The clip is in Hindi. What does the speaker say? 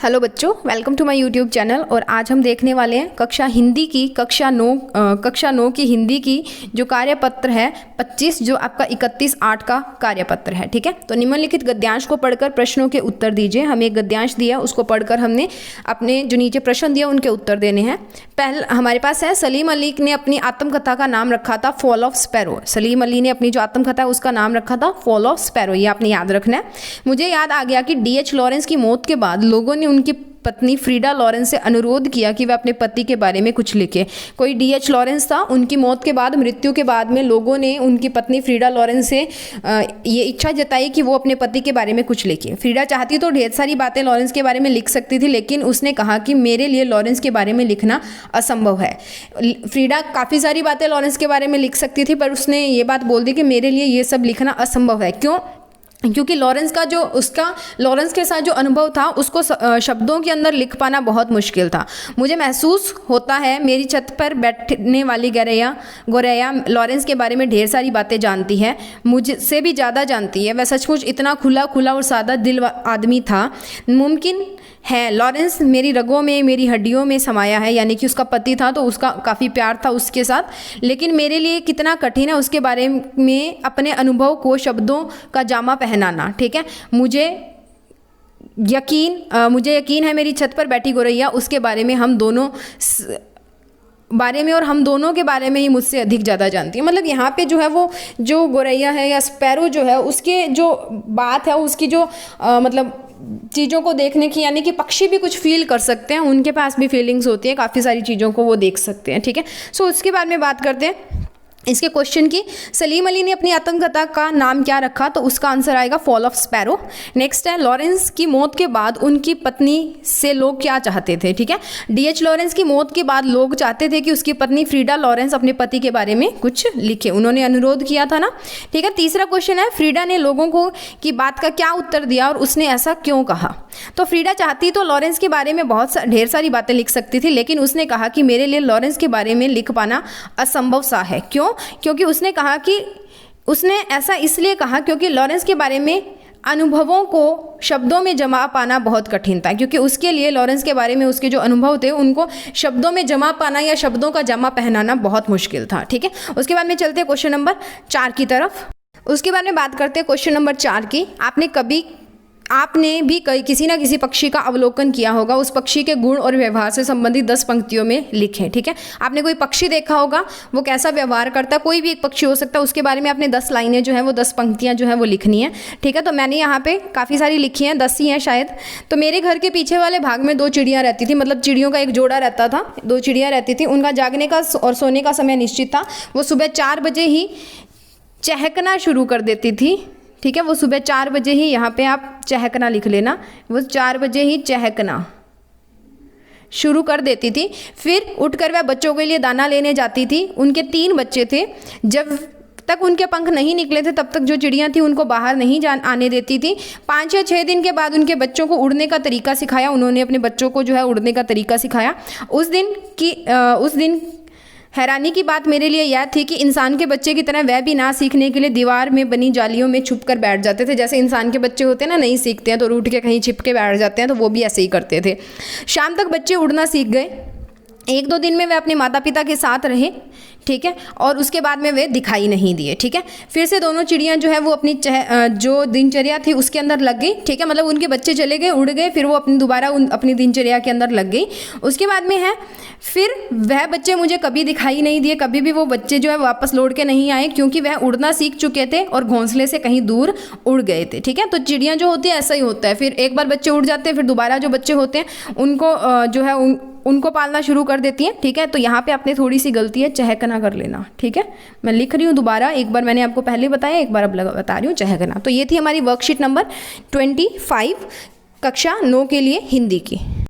हेलो बच्चों, welcome to my YouTube channel. और आज हम देखने वाले हैं कक्षा हिंदी की कक्षा 9 की हिंदी की जो कार्यपत्र है 25, जो आपका 31/8 का कार्यपत्र है। ठीक है, तो निम्नलिखित गद्यांश को पढ़कर प्रश्नों के उत्तर दीजिए। हमें एक गद्यांश दिया, उसको पढ़कर हमने अपने जो नीचे प्रश्न दिया उनके उत्तर देने हैं। पहला हमारे पास है, सलीम अली ने अपनी आत्मकथा का नाम रखा था fall of sparrow. Salim Ali ने अपनी जो आत्मकथा है उसका नाम रखा था फॉल ऑफ स्पैरो, ये आपने याद रखना है। मुझे याद आ गया कि D.H. लॉरेंस की मौत के बाद लोगों ने उनकी पत्नी फ्रीडा लॉरेंस से अनुरोध किया कि वह अपने पति के बारे में कुछ लिखे। कोई D.H. लॉरेंस था, उनकी मौत के बाद, मृत्यु के बाद में लोगों ने उनकी पत्नी फ्रीडा लॉरेंस से ये इच्छा जताई कि वो अपने पति के बारे में कुछ लिखे। फ्रीडा चाहती तो ढेर सारी बातें लॉरेंस के बारे में लिख सकती थी, लेकिन उसने कहा कि मेरे लिए लॉरेंस के बारे में लिखना असंभव है। फ्रीडा काफ़ी सारी बातें लॉरेंस के बारे में लिख सकती थी, पर उसने ये बात बोल दी कि मेरे लिए ये सब लिखना असंभव है। क्यों? क्योंकि लॉरेंस के साथ जो अनुभव था उसको शब्दों के अंदर लिख पाना बहुत मुश्किल था। मुझे महसूस होता है मेरी छत पर बैठने वाली गोरैया लॉरेंस के बारे में ढेर सारी बातें जानती है, मुझसे भी ज़्यादा जानती है। वह सचमुच इतना खुला और सादा दिल आदमी था। मुमकिन है लॉरेंस मेरी रगों में, मेरी हड्डियों में समाया है, यानी कि उसका पति था तो उसका काफ़ी प्यार था उसके साथ। लेकिन मेरे लिए कितना कठिन है उसके बारे में अपने अनुभव को शब्दों का जामा पहनाना। ठीक है, मुझे यकीन है मेरी छत पर बैठी गोरैया उसके बारे में हम दोनों के बारे में ही मुझसे अधिक ज़्यादा जानती है। मतलब यहाँ पे जो है वो जो गोरैया है या स्पैरो जो है उसके जो बात है उसकी जो मतलब चीज़ों को देखने की, यानी कि पक्षी भी कुछ फील कर सकते हैं, उनके पास भी फीलिंग्स होती है, काफ़ी सारी चीज़ों को वो देख सकते हैं। ठीक है, सो उसके बारे में बात करते हैं इसके क्वेश्चन की। सलीम अली ने अपनी आत्मकथा का नाम क्या रखा? तो उसका आंसर आएगा फॉल ऑफ स्पैरो। नेक्स्ट है, लॉरेंस की मौत के बाद उनकी पत्नी से लोग क्या चाहते थे? ठीक है, D.H. लॉरेंस की मौत के बाद लोग चाहते थे कि उसकी पत्नी फ्रीडा लॉरेंस अपने पति के बारे में कुछ लिखे, उन्होंने अनुरोध किया था ना। ठीक है, तीसरा क्वेश्चन है, फ्रीडा ने लोगों को की बात का क्या उत्तर दिया और उसने ऐसा क्यों कहा? तो फ्रीडा चाहती तो लॉरेंस के बारे में ढेर सारी बातें लिख सकती थी, लेकिन उसने कहा कि मेरे लिए लॉरेंस के बारे में लिख पाना असंभव सा है। क्यों? क्योंकि उसने कहा कि उसने ऐसा इसलिए कहा क्योंकि लॉरेंस के बारे में अनुभवों को शब्दों में जमा पाना बहुत कठिन था, क्योंकि उसके लिए लॉरेंस के बारे में उसके जो अनुभव थे उनको शब्दों में जमा पाना या शब्दों का जमा पहनाना बहुत मुश्किल था। ठीक है, उसके बाद में चलते हैं क्वेश्चन नंबर 4 की तरफ। उसके बारे में बात करते हैं क्वेश्चन नंबर 4 की। आपने भी किसी ना किसी पक्षी का अवलोकन किया होगा, उस पक्षी के गुण और व्यवहार से संबंधित 10 पंक्तियों में लिखें। ठीक है, आपने कोई पक्षी देखा होगा, वो कैसा व्यवहार करता है, कोई भी एक पक्षी हो सकता है, उसके बारे में आपने 10 लाइनें जो है वो 10 पंक्तियां जो है वो लिखनी है। ठीक है, तो मैंने यहाँ पे काफ़ी सारी लिखी हैं, 10 ही हैं शायद। तो मेरे घर के पीछे वाले भाग में 2 चिड़ियाँ रहती थी, मतलब चिड़ियों का एक जोड़ा रहता था, 2 चिड़ियाँ रहती थी। उनका जागने का और सोने का समय निश्चित था। वो सुबह 4 बजे ही चहकना शुरू कर देती थी। ठीक है, वो सुबह 4 बजे ही, यहाँ पे आप चहकना लिख लेना, वो 4 बजे ही चहकना शुरू कर देती थी। फिर उठकर वह बच्चों के लिए दाना लेने जाती थी। उनके 3 बच्चे थे। जब तक उनके पंख नहीं निकले थे तब तक जो चिड़ियाँ थी उनको बाहर नहीं आने देती थी। 5 या 6 दिन के बाद उनके बच्चों को उड़ने का तरीका सिखाया, उन्होंने अपने बच्चों को जो है उड़ने का तरीका सिखाया। उस दिन हैरानी की बात मेरे लिए यह थी कि इंसान के बच्चे की तरह वह भी ना सीखने के लिए दीवार में बनी जालियों में छुप कर बैठ जाते थे। जैसे इंसान के बच्चे होते हैं ना, नहीं सीखते हैं तो रूठ के कहीं छिप के बैठ जाते हैं, तो वो भी ऐसे ही करते थे। शाम तक बच्चे उड़ना सीख गए। 1-2 दिन में वे अपने माता पिता के साथ रहे। ठीक है, और उसके बाद में वे दिखाई नहीं दिए। ठीक है, फिर से दोनों चिड़ियाँ जो है वो अपनी जो दिनचर्या थी उसके अंदर लग गई। ठीक है, मतलब उनके बच्चे चले गए, उड़ गए, फिर वो दोबारा अपनी दिनचर्या के अंदर लग गई। उसके बाद में है, फिर वह बच्चे मुझे कभी दिखाई नहीं दिए, कभी भी वो बच्चे जो है वापस लौट के नहीं आए, क्योंकि वह उड़ना सीख चुके थे और घोंसले से कहीं दूर उड़ गए थे। ठीक है, तो चिड़ियाँ जो होती है ऐसा ही होता है, फिर एक बार बच्चे उड़ जाते हैं, फिर दोबारा जो बच्चे होते हैं उनको जो है उनको पालना शुरू कर देती हैं। ठीक है, तो यहाँ पे आपने थोड़ी सी गलती है, चहकना कर लेना। ठीक है, मैं लिख रही हूँ दोबारा, एक बार मैंने आपको पहले बताया, एक बार अब बता रही हूँ, चहकना। तो ये थी हमारी वर्कशीट नंबर 25 कक्षा 9 के लिए हिंदी की।